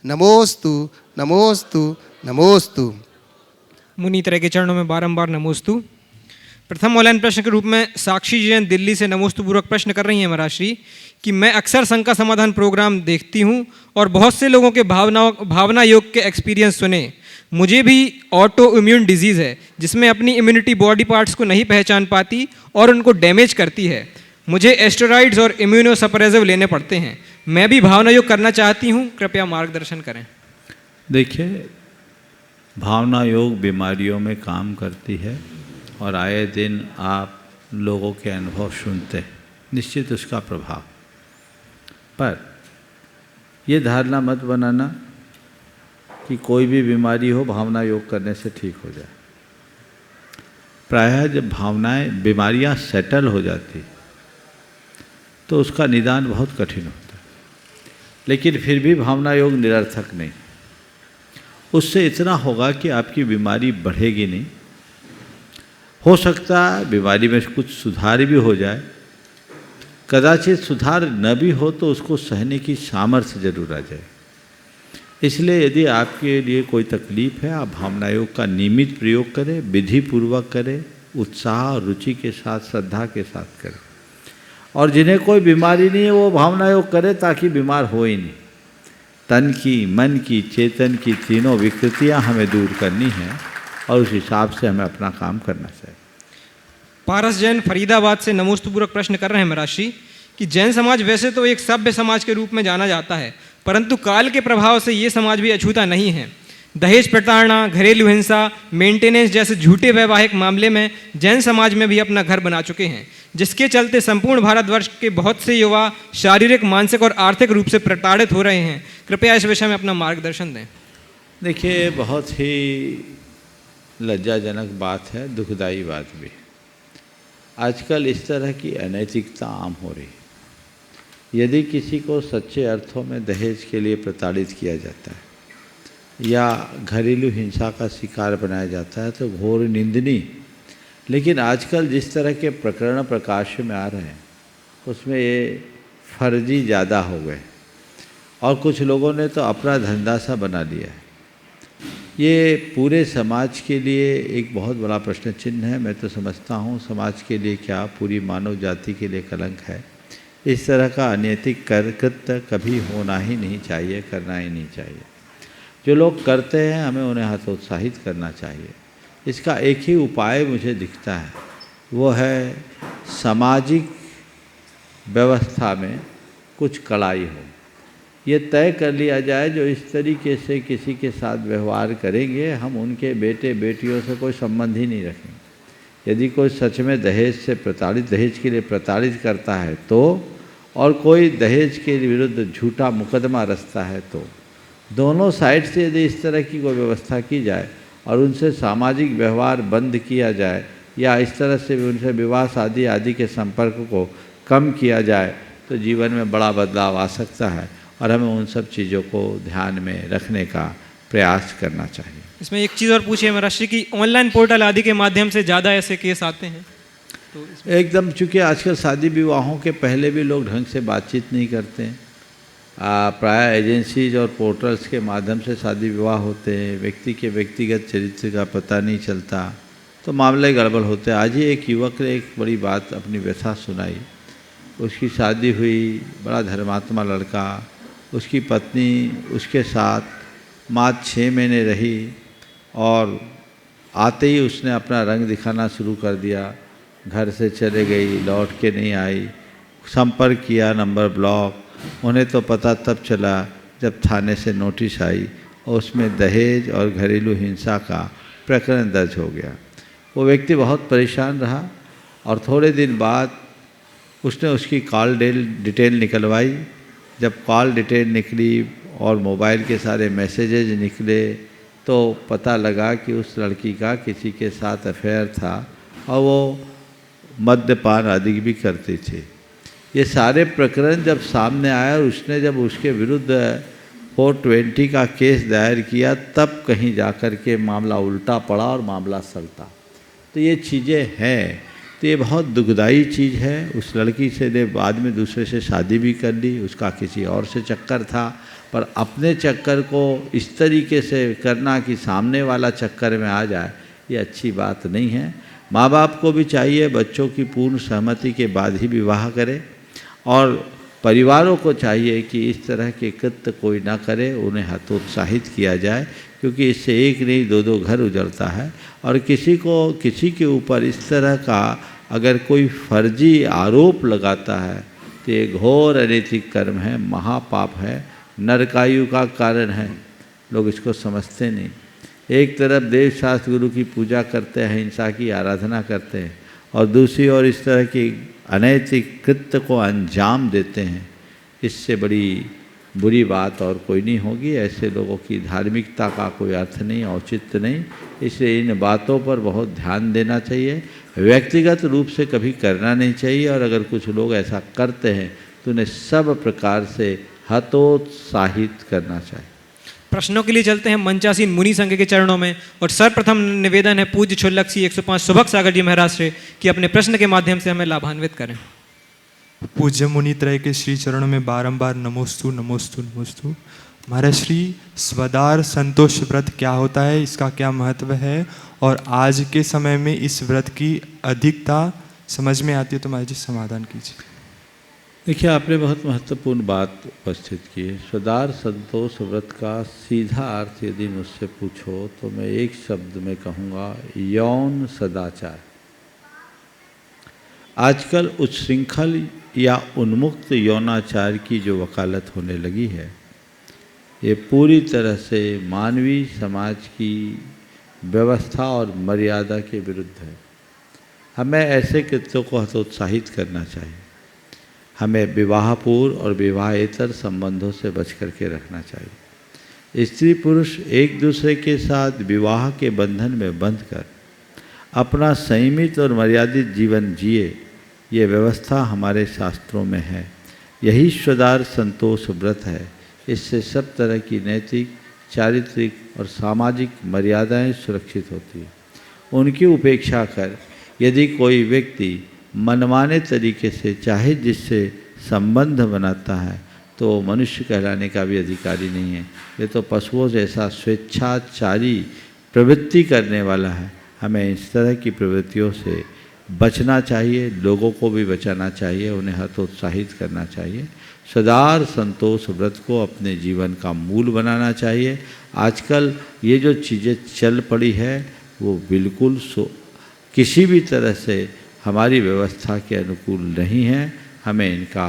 नमोस्तु नमोस्तु नमोस्तु। मुनि तरह के चरणों में बारंबार नमोस्तु। प्रथम ऑनलाइन प्रश्न के रूप में साक्षी जैन दिल्ली से नमोस्तु पूर्वक प्रश्न कर रही हैं महाराष्ट्री कि मैं अक्सर शंका समाधान प्रोग्राम देखती हूँ और बहुत से लोगों के भावना योग के एक्सपीरियंस सुने। मुझे भी ऑटो इम्यून डिजीज़ है जिसमें अपनी इम्यूनिटी बॉडी पार्ट्स को नहीं पहचान पाती और उनको डैमेज करती है। मुझे एस्टेरॉइड्स और इम्यूनो सप्रेसिव लेने पड़ते हैं। मैं भी भावना योग करना चाहती हूँ, कृपया मार्गदर्शन करें। देखिए, भावना योग बीमारियों में काम करती है और आए दिन आप लोगों के अनुभव सुनते हैं, निश्चित उसका प्रभाव। पर ये धारणा मत बनाना कि कोई भी बीमारी हो भावना योग करने से ठीक हो जाए। प्रायः जब भावनाएं बीमारियां सेटल हो जाती तो उसका निदान बहुत कठिन होता है, लेकिन फिर भी भावना योग निरर्थक नहीं। उससे इतना होगा कि आपकी बीमारी बढ़ेगी नहीं। हो सकता है बीमारी में कुछ सुधार भी हो जाए, कदाचित सुधार न भी हो तो उसको सहने की सामर्थ्य जरूर आ जाए। इसलिए यदि आपके लिए कोई तकलीफ है, आप भावना योग का नियमित प्रयोग करें, विधि पूर्वक करें, उत्साह और रुचि के साथ, श्रद्धा के साथ करें। और जिन्हें कोई बीमारी नहीं है वो भावना योग करें ताकि बीमार हो ही नहीं। तन की, मन की, चेतन की तीनों विकृतियां हमें दूर करनी है और उस हिसाब से हमें अपना काम करना चाहिए। पारस जैन फरीदाबाद से नमोस्तु पूर्वक प्रश्न कर रहे हैं महाराष्ट्री कि जैन समाज वैसे तो एक सभ्य समाज के रूप में जाना जाता है, परंतु काल के प्रभाव से ये समाज भी अछूता नहीं है। दहेज प्रताड़ना, घरेलू हिंसा, मेंटेनेंस जैसे झूठे वैवाहिक मामले में जैन समाज में भी अपना घर बना चुके हैं, जिसके चलते संपूर्ण भारतवर्ष के बहुत से युवा शारीरिक, मानसिक और आर्थिक रूप से प्रताड़ित हो रहे हैं। कृपया इस विषय में अपना मार्गदर्शन दें। देखिए, बहुत ही लज्जाजनक बात है, दुखदाई बात भी। आजकल इस तरह की अनैतिकता आम हो रही है। यदि किसी को सच्चे अर्थों में दहेज के लिए प्रताड़ित किया जाता है या घरेलू हिंसा का शिकार बनाया जाता है तो घोर निंदनीय। लेकिन आजकल जिस तरह के प्रकरण प्रकाश में आ रहे हैं उसमें ये फर्जी ज़्यादा हो गए और कुछ लोगों ने तो अपना धंधा सा बना लिया है। ये पूरे समाज के लिए एक बहुत बड़ा प्रश्न चिन्ह है। मैं तो समझता हूँ समाज के लिए क्या, पूरी मानव जाति के लिए कलंक है। इस तरह का अनैतिक कृत्य कभी होना ही नहीं चाहिए, करना ही नहीं चाहिए। जो लोग करते हैं हमें उन्हें हतोत्साहित करना चाहिए। इसका एक ही उपाय मुझे दिखता है, वो है सामाजिक व्यवस्था में कुछ कड़ाई हो। ये तय कर लिया जाए जो इस तरीके से किसी के साथ व्यवहार करेंगे हम उनके बेटे बेटियों से कोई संबंध ही नहीं रखेंगे। यदि कोई सच में दहेज से प्रताड़ित, दहेज के लिए प्रताड़ित करता है तो, और कोई दहेज के विरुद्ध झूठा मुकदमा रचता है तो, दोनों साइड से यदि इस तरह की कोई व्यवस्था की जाए और उनसे सामाजिक व्यवहार बंद किया जाए या इस तरह से उनसे विवाह शादी आदि के संपर्क को कम किया जाए तो जीवन में बड़ा बदलाव आ सकता है और हमें उन सब चीज़ों को ध्यान में रखने का प्रयास करना चाहिए। इसमें एक चीज़ और पूछिए महाराष्ट्री कि ऑनलाइन पोर्टल आदि के माध्यम से ज़्यादा ऐसे केस आते हैं तो एकदम, चूँकि आजकल शादी विवाहों के पहले भी लोग ढंग से बातचीत नहीं करते हैं। प्रायः एजेंसीज और पोर्टल्स के माध्यम से शादी विवाह होते हैं। व्यक्ति के व्यक्तिगत चरित्र का पता नहीं चलता तो मामले गड़बड़ होते हैं। आज ही एक युवक ने एक बड़ी बात, अपनी व्यथा सुनाई। उसकी शादी हुई, बड़ा धर्मात्मा लड़का, उसकी पत्नी उसके साथ मात्र 6 महीने रही और आते ही उसने अपना रंग दिखाना शुरू कर दिया। घर से चले गई, लौट के नहीं आई, संपर्क किया, नंबर ब्लॉक। उन्हें तो पता तब चला जब थाने से नोटिस आई और उसमें दहेज और घरेलू हिंसा का प्रकरण दर्ज हो गया। वो व्यक्ति बहुत परेशान रहा और थोड़े दिन बाद उसने उसकी कॉल डिटेल निकलवाई। जब कॉल डिटेल निकली और मोबाइल के सारे मैसेजेज निकले तो पता लगा कि उस लड़की का किसी के साथ अफेयर था और वो मद्यपान आदि भी करती थी। ये सारे प्रकरण जब सामने आया और उसने जब उसके विरुद्ध 420 का केस दायर किया तब कहीं जाकर के मामला उल्टा पड़ा और मामला सलटा। तो ये चीज़ें हैं तो ये बहुत दुखदाई चीज़ है। उस लड़की से ने बाद में दूसरे से शादी भी कर ली, उसका किसी और से चक्कर था, पर अपने चक्कर को इस तरीके से करना कि सामने वाला चक्कर में आ जाए, ये अच्छी बात नहीं है। माँ बाप को भी चाहिए बच्चों की पूर्ण सहमति के बाद ही विवाह करें, और परिवारों को चाहिए कि इस तरह के कृत्य कोई ना करे, उन्हें हतोत्साहित किया जाए, क्योंकि इससे एक नहीं दो दो घर उजड़ता है। और किसी के ऊपर इस तरह का अगर कोई फर्जी आरोप लगाता है तो ये घोर अनैतिक कर्म है, महापाप है, नरकायु का कारण है। लोग इसको समझते नहीं। एक तरफ देव शास्त्र गुरु की पूजा करते हैं, हिंसा की आराधना करते हैं, और दूसरी ओर इस तरह की अनैतिक कृत्य को अंजाम देते हैं। इससे बड़ी बुरी बात और कोई नहीं होगी। ऐसे लोगों की धार्मिकता का कोई अर्थ नहीं, औचित्य नहीं। इसलिए इन बातों पर बहुत ध्यान देना चाहिए। व्यक्तिगत रूप से कभी करना नहीं चाहिए, और अगर कुछ लोग ऐसा करते हैं तो उन्हें सब प्रकार से हतोत्साहित करना चाहिए। प्रश्नों के लिए चलते हैं मंचासीन मुनि संघ के चरणों में, और सर्वप्रथम निवेदन है पूज्य छोलक 105 सुभग सागर जी महाराज से कि अपने प्रश्न के माध्यम से हमें लाभान्वित करें। पूज्य मुनि त्रय के श्री चरणों में बारंबार नमोस्तु नमोस्तु नमोस्तु। महाराज श्री, स्वदार संतोष व्रत क्या होता है, इसका क्या महत्व है, और आज के समय में इस व्रत की अधिकता समझ में आती है तो महाराज जी समाधान कीजिए। देखिए, आपने बहुत महत्वपूर्ण बात उपस्थित की है। स्वदार संतोष व्रत का सीधा अर्थ यदि मुझसे पूछो तो मैं एक शब्द में कहूँगा, यौन सदाचार। आजकल उच्छृंखल या उन्मुक्त यौनाचार की जो वकालत होने लगी है, ये पूरी तरह से मानवीय समाज की व्यवस्था और मर्यादा के विरुद्ध है। हमें ऐसे कृत्यों को हतोत्साहित करना चाहिए। हमें विवाह पूर्व और विवाहेतर संबंधों से बच करके रखना चाहिए। स्त्री पुरुष एक दूसरे के साथ विवाह के बंधन में बंधकर अपना संयमित और मर्यादित जीवन जिए, ये व्यवस्था हमारे शास्त्रों में है। यही स्वदार संतोष व्रत है। इससे सब तरह की नैतिक, चारित्रिक और सामाजिक मर्यादाएं सुरक्षित होती हैं। उनकी उपेक्षा कर यदि कोई व्यक्ति मनमाने तरीके से चाहे जिससे संबंध बनाता है तो मनुष्य कहलाने का भी अधिकारी नहीं है। ये तो पशुओं जैसा स्वेच्छाचारी प्रवृत्ति करने वाला है। हमें इस तरह की प्रवृत्तियों से बचना चाहिए, लोगों को भी बचाना चाहिए, उन्हें हतोत्साहित करना चाहिए। सदार संतोष व्रत को अपने जीवन का मूल बनाना चाहिए। आजकल ये जो चीज़ें चल पड़ी है वो बिल्कुल किसी भी तरह से हमारी व्यवस्था के अनुकूल नहीं है। हमें इनका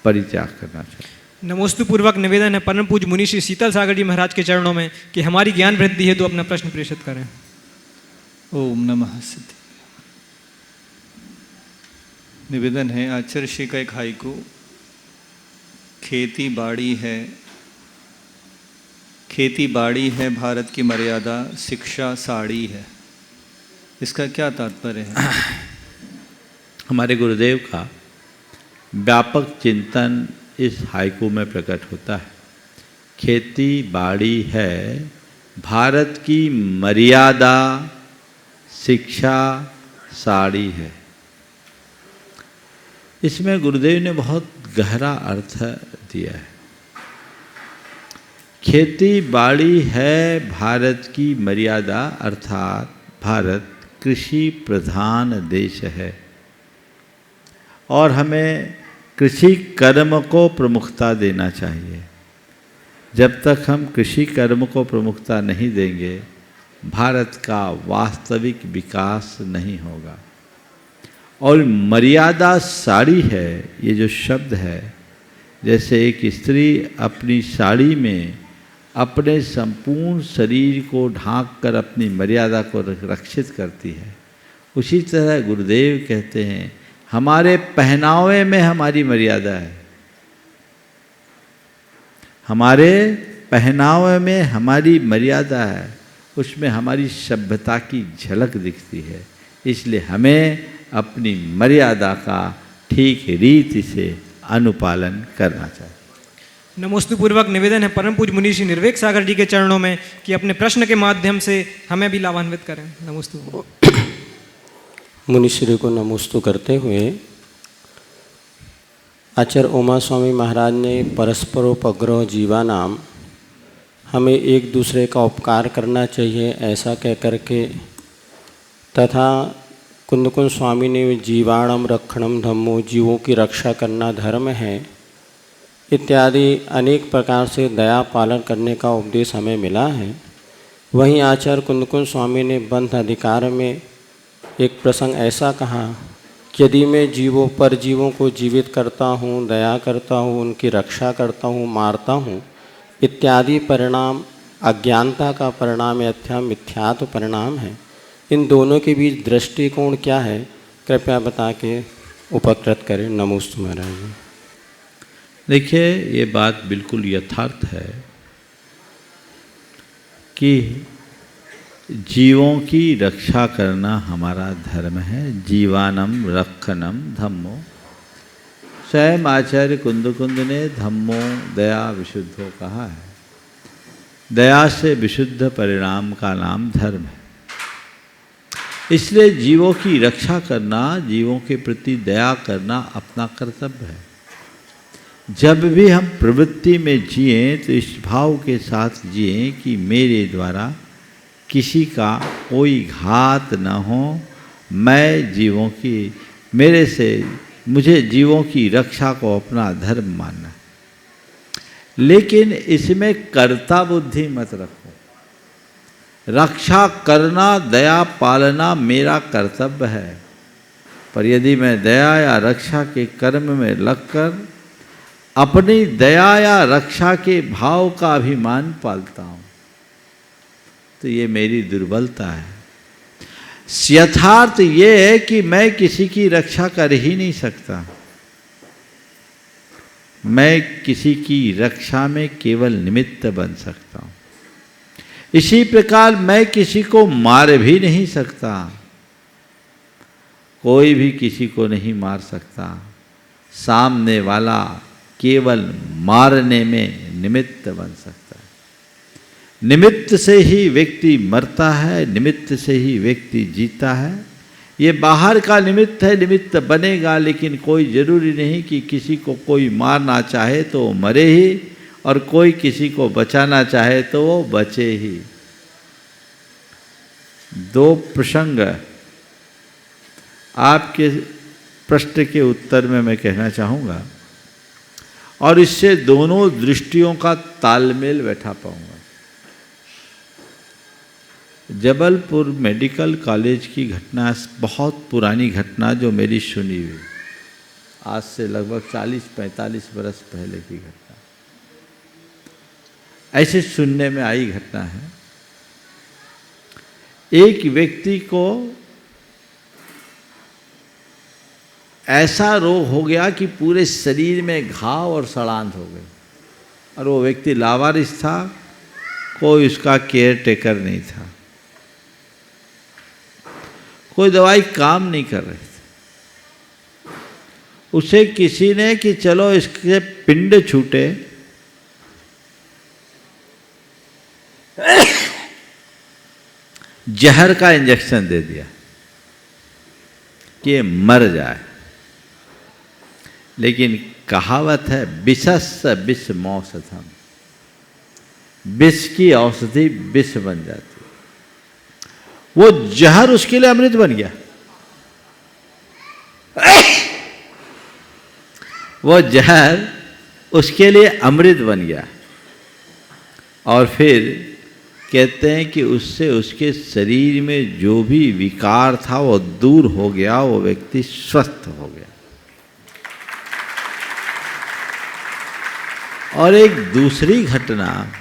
परित्याग करना चाहिए। नमोस्तु पूर्वक निवेदन है परम पूज्य मुनि श्री शीतल सागर जी महाराज के चरणों में कि हमारी ज्ञान वृद्धि है तो अपना प्रश्न प्रेषित करें। ओम नमः सिद्धि। निवेदन है आचार्य श्री का एक हाइकू। खेती बाड़ी है भारत की मर्यादा, शिक्षा साड़ी है। इसका क्या तात्पर्य है? हमारे गुरुदेव का व्यापक चिंतन इस हाइकू में प्रकट होता है। खेती बाड़ी है भारत की मर्यादा, शिक्षा साड़ी है। इसमें गुरुदेव ने बहुत गहरा अर्थ दिया है। खेती बाड़ी है भारत की मर्यादा, अर्थात भारत कृषि प्रधान देश है और हमें कृषि कर्म को प्रमुखता देना चाहिए। जब तक हम कृषि कर्म को प्रमुखता नहीं देंगे, भारत का वास्तविक विकास नहीं होगा। और मर्यादा साड़ी है, ये जो शब्द है, जैसे एक स्त्री अपनी साड़ी में अपने संपूर्ण शरीर को ढांक कर अपनी मर्यादा को रक्षित करती है, उसी तरह गुरुदेव कहते हैं हमारे पहनावे में हमारी मर्यादा है। हमारे पहनावे में हमारी मर्यादा है, उसमें हमारी सभ्यता की झलक दिखती है। इसलिए हमें अपनी मर्यादा का ठीक रीति से अनुपालन करना चाहिए। नमोस्तु पूर्वक निवेदन है परम पूज्य मुनि श्री निर्वेक सागर जी के चरणों में कि अपने प्रश्न के माध्यम से हमें भी लाभान्वित करें। नमोस्तु। मुनिश्री को नमोस्तु करते हुए आचार्य उमा स्वामी महाराज ने परस्परोपग्रह जीवानाम, हमें एक दूसरे का उपकार करना चाहिए ऐसा कह करके, तथा कुंद कुंद स्वामी ने जीवाणम रक्षणम धम्मो, जीवों की रक्षा करना धर्म है इत्यादि अनेक प्रकार से दया पालन करने का उपदेश हमें मिला है। वहीं आचार्य कुंद कुंद स्वामी ने बंध अधिकार में एक प्रसंग ऐसा कहा कि यदि मैं जीवों पर जीवों को जीवित करता हूँ, दया करता हूँ, उनकी रक्षा करता हूँ, मारता हूँ इत्यादि परिणाम अज्ञानता का परिणाम अथवा मिथ्यात्व परिणाम है। इन दोनों के बीच दृष्टिकोण क्या है, कृपया बता के उपकृत करें। नमोस्तु महाराज जी। देखिए, ये बात बिल्कुल यथार्थ है कि जीवों की रक्षा करना हमारा धर्म है। जीवानम रक्षणम धम्मो। स्वयं आचार्य कुंद ने धम्मो दया विशुद्धो कहा है। दया से विशुद्ध परिणाम का नाम धर्म है। इसलिए जीवों की रक्षा करना, जीवों के प्रति दया करना अपना कर्तव्य है। जब भी हम प्रवृत्ति में जिए तो इस भाव के साथ जिए कि मेरे द्वारा किसी का कोई घात न हो, मैं जीवों की, मेरे से मुझे जीवों की रक्षा को अपना धर्म मानना है। लेकिन इसमें कर्ता बुद्धि मत रखो। रक्षा करना, दया पालना मेरा कर्तव्य है, पर यदि मैं दया या रक्षा के कर्म में लगकर अपनी दया या रक्षा के भाव का अभिमान पालता हूँ तो ये मेरी दुर्बलता है। यथार्थ ये है कि मैं किसी की रक्षा कर ही नहीं सकता। मैं किसी की रक्षा में केवल निमित्त बन सकता हूँ। इसी प्रकार मैं किसी को मार भी नहीं सकता। कोई भी किसी को नहीं मार सकता। सामने वाला केवल मारने में निमित्त बन सकता है। निमित्त से ही व्यक्ति मरता है, निमित्त से ही व्यक्ति जीता है। ये बाहर का निमित्त है, निमित्त बनेगा, लेकिन कोई ज़रूरी नहीं कि किसी को कोई मारना चाहे तो वो मरे ही, और कोई किसी को बचाना चाहे तो वो बचे ही। दो प्रसंग आपके प्रश्न के उत्तर में मैं कहना चाहूँगा और इससे दोनों दृष्टियों का तालमेल बैठा पाऊँगा। जबलपुर मेडिकल कॉलेज की घटना, बहुत पुरानी घटना जो मेरी सुनी हुई, आज से लगभग 40-45 बरस पहले की घटना, ऐसे सुनने में आई घटना है। एक व्यक्ति को ऐसा रोग हो गया कि पूरे शरीर में घाव और सड़ांध हो गए, और वो व्यक्ति लावारिस था, कोई उसका केयर टेकर नहीं था, कोई दवाई काम नहीं कर रही थी। उसे किसी ने कि चलो इसके पिंड छूटे, जहर का इंजेक्शन दे दिया कि ये मर जाए। लेकिन कहावत है विषस्य विष मौषधम, विष की औषधि विष बन जाती। वो जहर उसके लिए अमृत बन गया। वो जहर उसके लिए अमृत बन गया, और फिर कहते हैं कि उससे उसके शरीर में जो भी विकार था वो दूर हो गया, वो व्यक्ति स्वस्थ हो गया। और एक दूसरी घटना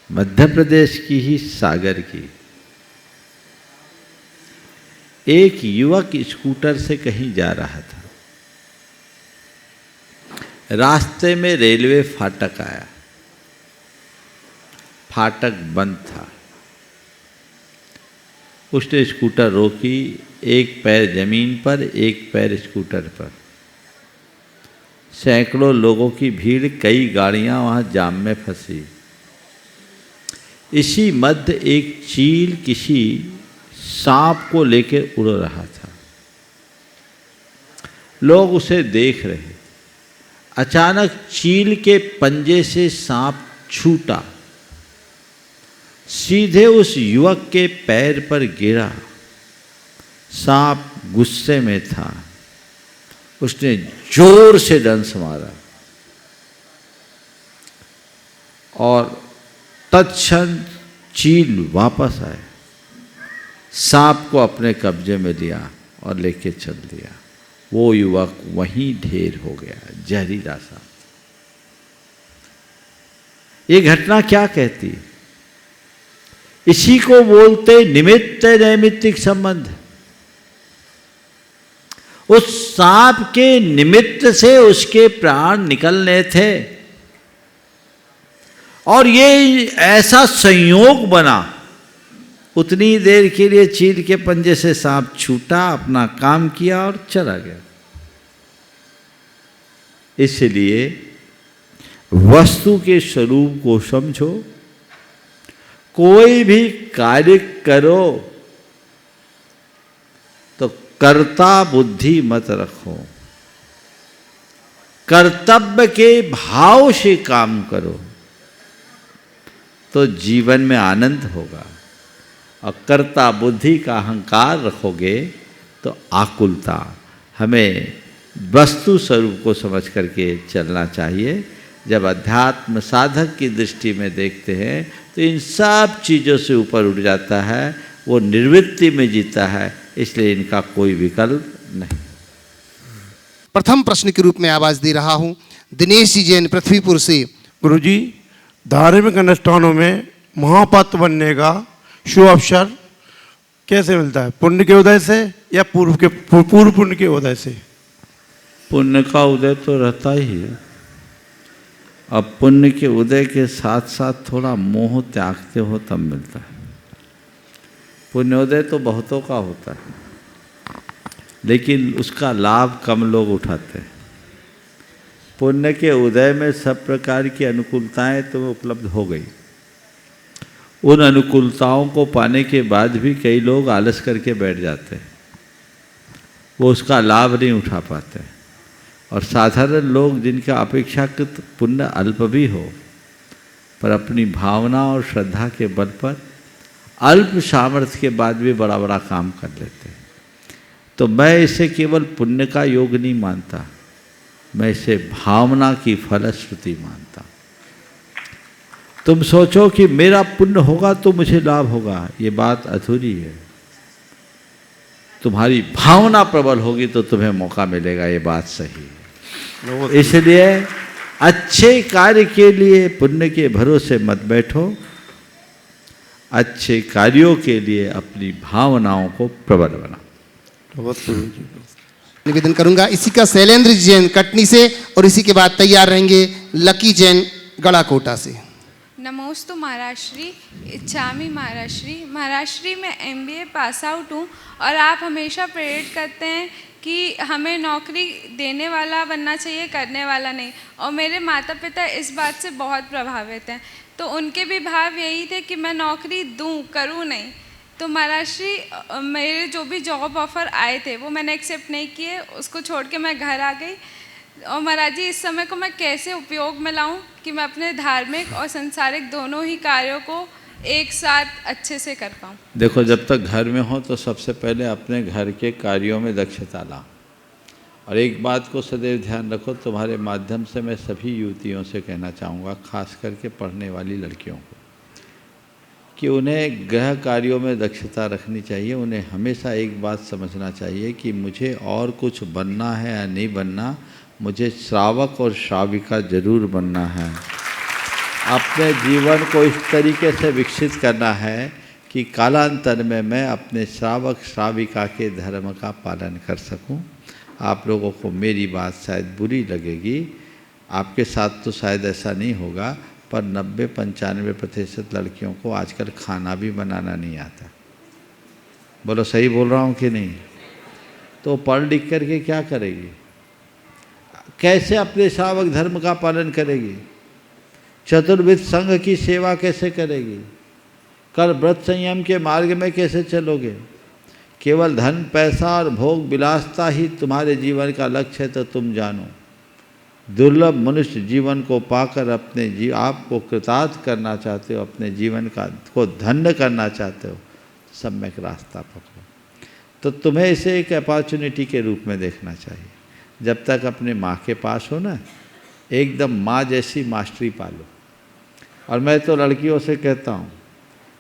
मध्य प्रदेश की ही सागर की। एक युवक स्कूटर से कहीं जा रहा था। रास्ते में रेलवे फाटक आया। फाटक बंद था। उसने स्कूटर रोकी, एक पैर जमीन पर, एक पैर स्कूटर पर। सैकड़ों लोगों की भीड़, कई गाड़ियां वहां जाम में फंसी। इसी मध्य एक चील किसी सांप को लेकर उड़ रहा था। लोग उसे देख रहे। अचानक चील के पंजे से सांप छूटा, सीधे उस युवक के पैर पर गिरा। सांप गुस्से में था, उसने जोर से डंस मारा और तत्क्षण चील वापस आए, सांप को अपने कब्जे में लिया और लेके चल दिया। वो युवक वहीं ढेर हो गया, जहरीला सांप। ये घटना क्या कहती? इसी को बोलते निमित्त नैमित्तिक संबंध। उस सांप के निमित्त से उसके प्राण निकलने थे और ये ऐसा संयोग बना, उतनी देर के लिए चील के पंजे से सांप छूटा, अपना काम किया और चला गया। इसलिए वस्तु के स्वरूप को समझो, कोई भी कार्य करो तो कर्ता बुद्धि मत रखो, कर्तव्य के भाव से काम करो तो जीवन में आनंद होगा। और कर्ता बुद्धि का अहंकार रखोगे तो आकुलता। हमें वस्तु स्वरूप को समझ करके चलना चाहिए। जब अध्यात्म साधक की दृष्टि में देखते हैं तो इन सब चीज़ों से ऊपर उठ जाता है, वो निर्वृत्ति में जीता है, इसलिए इनका कोई विकल्प नहीं। प्रथम प्रश्न के रूप में आवाज दे रहा हूं दिनेश जी जैन पृथ्वीपुर से। गुरुजी, धार्मिक अनुष्ठानों में महापात्र बनने का शुभ अवसर कैसे मिलता है? पुण्य के उदय से या पूर्व पुण्य के उदय से? पुण्य का उदय तो रहता ही है। अब पुण्य के उदय के साथ साथ थोड़ा मोह त्यागते हो तब मिलता है। पुण्योदय तो बहुतों का होता है, लेकिन उसका लाभ कम लोग उठाते हैं। पुण्य के उदय में सब प्रकार की अनुकूलताएं तो उपलब्ध हो गई। उन अनुकूलताओं को पाने के बाद भी कई लोग आलस करके बैठ जाते हैं, वो उसका लाभ नहीं उठा पाते। और साधारण लोग जिनका अपेक्षाकृत पुण्य अल्प भी हो, पर अपनी भावना और श्रद्धा के बल पर अल्प सामर्थ्य के बाद भी बड़ा बड़ा काम कर लेते हैं। तो मैं इसे केवल पुण्य का योग नहीं मानता, मैं इसे भावना की फलश्रुति मानता। तुम सोचो कि मेरा पुण्य होगा तो मुझे लाभ होगा, ये बात अधूरी है। तुम्हारी भावना प्रबल होगी तो तुम्हें मौका मिलेगा, ये बात सही है। इसलिए अच्छे कार्य के लिए पुण्य के भरोसे मत बैठो, अच्छे कार्यों के लिए अपनी भावनाओं को प्रबल बनाओ। निवेदन करूंगा इसी का शैलेंद्र जैन कटनी से, और इसी के बाद तैयार रहेंगे लकी जैन गड़ाकोटा से। नमोस्तु महाराष्ट्री, इच्छामि महाराष्ट्री। महाराष्ट्री में MBA पास आउट हूँ और आप हमेशा प्रेरित करते हैं कि हमें नौकरी देने वाला बनना चाहिए, करने वाला नहीं। और मेरे माता पिता इस बात से बहुत प्रभावित हैं, तो उनके भी भाव यही थे कि मैं नौकरी दूँ, करूँ नहीं। तो महाराष्ट्री मेरे जो भी जॉब ऑफ़र आए थे वो मैंने एक्सेप्ट नहीं किए, उसको छोड़ के मैं घर आ गई। और महाराज जी, इस समय को मैं कैसे उपयोग में लाऊं कि मैं अपने धार्मिक और संसारिक दोनों ही कार्यों को एक साथ अच्छे से कर पाऊं? देखो, जब तक घर में हो तो सबसे पहले अपने घर के कार्यों में दक्षता ला। और एक बात को सदैव ध्यान रखो, तुम्हारे माध्यम से मैं सभी युवतियों से कहना चाहूँगा, खास करके पढ़ने वाली लड़कियों को, कि उन्हें गृह कार्यों में दक्षता रखनी चाहिए। उन्हें हमेशा एक बात समझना चाहिए कि मुझे और कुछ बनना है या नहीं बनना, मुझे श्रावक और श्राविका जरूर बनना है। अपने जीवन को इस तरीके से विकसित करना है कि कालांतर में मैं अपने श्रावक श्राविका के धर्म का पालन कर सकूं। आप लोगों को मेरी बात शायद बुरी लगेगी, आपके साथ तो शायद ऐसा नहीं होगा, पर 90-95% लड़कियों को आजकल खाना भी बनाना नहीं आता। बोलो, सही बोल रहा हूँ कि नहीं? तो पढ़ लिख करके क्या करेगी? कैसे अपने श्रावक धर्म का पालन करेगी? चतुर्विध संघ की सेवा कैसे करेगी? कल व्रत संयम के मार्ग में कैसे चलोगे? केवल धन पैसा और भोग विलासता ही तुम्हारे जीवन का लक्ष्य है तो तुम जानो, दुर्लभ मनुष्य जीवन को पाकर अपने आपको कृतार्थ करना चाहते हो, अपने जीवन को धन्य करना चाहते हो, सम्यक रास्ता पकड़ो। तो तुम्हें इसे एक अपॉर्चुनिटी के रूप में देखना चाहिए। जब तक अपने माँ के पास हो ना, एकदम माँ जैसी मास्टरी पालो। और मैं तो लड़कियों से कहता हूँ,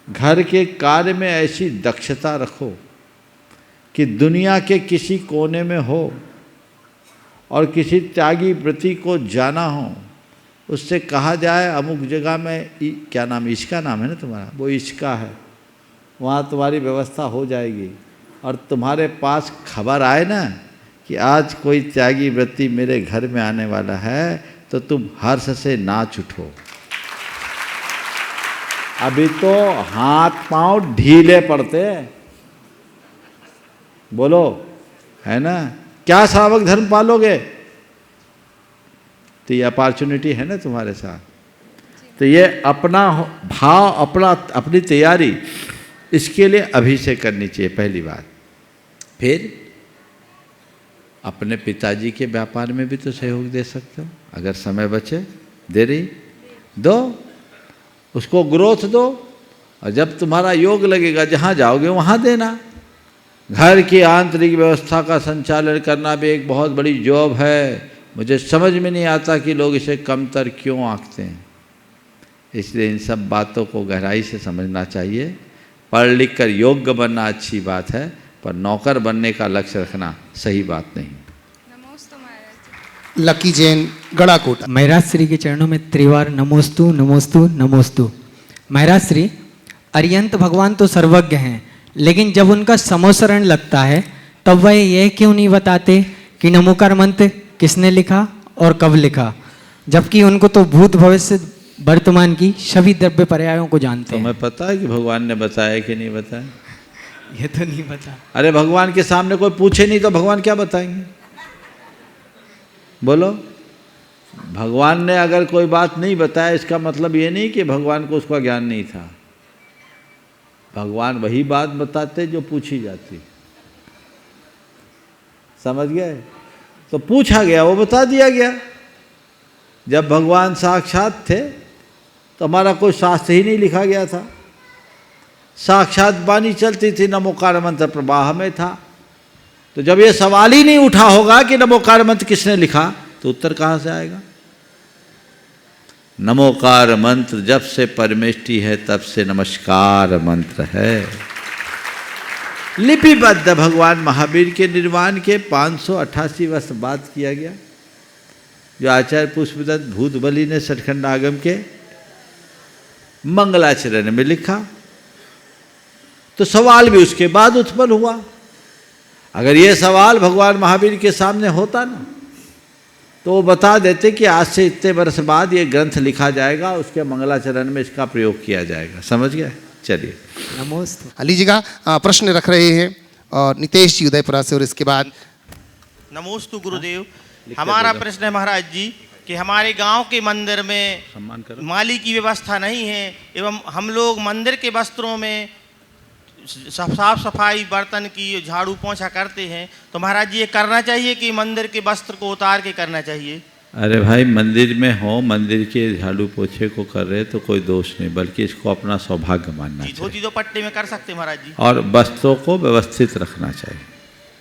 घर के कार्य में ऐसी दक्षता रखो कि दुनिया के किसी कोने में हो और किसी त्यागी व्रती को जाना हो, उससे कहा जाए अमुक जगह में क्या नाम, इसका नाम है ना तुम्हारा, वो इसका है, वहाँ तुम्हारी व्यवस्था हो जाएगी। और तुम्हारे पास खबर आए ना कि आज कोई त्यागी व्रती मेरे घर में आने वाला है, तो तुम हर्ष से नाच उठो। अभी तो हाथ पांव ढीले पड़ते, बोलो है ना, क्या श्रावक धर्म पालोगे? तो ये अपॉर्चुनिटी है ना तुम्हारे साथ। तो ये अपना भाव, अपनी तैयारी इसके लिए अभी से करनी चाहिए, पहली बात। फिर अपने पिताजी के व्यापार में भी तो सहयोग दे सकते हो, अगर समय बचे, दे रही दो, उसको ग्रोथ दो। और जब तुम्हारा योग लगेगा, जहाँ जाओगे वहाँ देना। घर की आंतरिक व्यवस्था का संचालन करना भी एक बहुत बड़ी जॉब है। मुझे समझ में नहीं आता कि लोग इसे कमतर क्यों आंकते हैं। इसलिए इन सब बातों को गहराई से समझना चाहिए। पढ़ लिख कर योग्य बनना अच्छी बात है, पर नौकर बनने का लक्ष्य रखना सही बात नहीं। नमोस्तु महाराज। लकी जैन गड़ाकोट। महाराज श्री के चरणों में त्रिवार नमोस्तु नमोस्तु नमोस्तु। महाराज श्री, अरियंत भगवान तो सर्वज्ञ हैं, लेकिन जब उनका समोसरण लगता है तब वह यह क्यों नहीं बताते कि नमोकार मंत्र किसने लिखा और कब लिखा, जबकि उनको तो भूत भविष्य वर्तमान की सभी द्रव्य पर्यायों को जानते हैं। तुम्हें पता है कि भगवान ने बताया कि नहीं बताया? ये तो नहीं पता। अरे भगवान के सामने कोई पूछे नहीं तो भगवान क्या बताएंगे? बोलो। भगवान ने अगर कोई बात नहीं बताया, इसका मतलब ये नहीं कि भगवान को उसका ज्ञान नहीं था। भगवान वही बात बताते जो पूछी जाती। समझ गए? तो पूछा गया, वो बता दिया गया। जब भगवान साक्षात थे तो हमारा कोई शास्त्र ही नहीं लिखा गया था, साक्षात वाणी चलती थी, नमोकार मंत्र प्रवाह में था। तो जब ये सवाल ही नहीं उठा होगा कि नमोकार मंत्र किसने लिखा, तो उत्तर कहाँ से आएगा? नमोकार मंत्र जब से परमेष्टि है तब से नमस्कार मंत्र है। लिपिबद्ध भगवान महावीर के निर्वाण के 588 वर्ष बाद किया गया, जो आचार्य पुष्पदत्त भूतबली ने सचखंड आगम के मंगलाचरण में लिखा। तो सवाल भी उसके बाद उत्पन्न हुआ। अगर ये सवाल भगवान महावीर के सामने होता ना, तो वो बता देते कि आज से इतने वर्ष बाद ये ग्रंथ लिखा जाएगा, उसके मंगलाचरण में इसका प्रयोग किया जाएगा। समझ गए? चलिए नमोस्तु। लीजिएगा, प्रश्न रख रहे हैं और नितेश जी उदयपुरा से, और इसके बाद नमोस्तु गुरुदेव। हमारा प्रश्न है महाराज जी कि हमारे गांव के मंदिर में माली की व्यवस्था नहीं है, एवं हम लोग मंदिर के वस्त्रों में साफ सफाई, बर्तन की झाड़ू पोंछा करते हैं। तो महाराज जी, ये करना चाहिए कि मंदिर के वस्त्र को उतार के करना चाहिए? अरे भाई, मंदिर में हो, मंदिर के झाड़ू पोछे को कर रहे तो कोई दोष नहीं, बल्कि इसको अपना सौभाग्य मानना चाहिए। धोती दोपट्टे में कर सकते महाराज जी, और वस्त्रों को व्यवस्थित रखना चाहिए।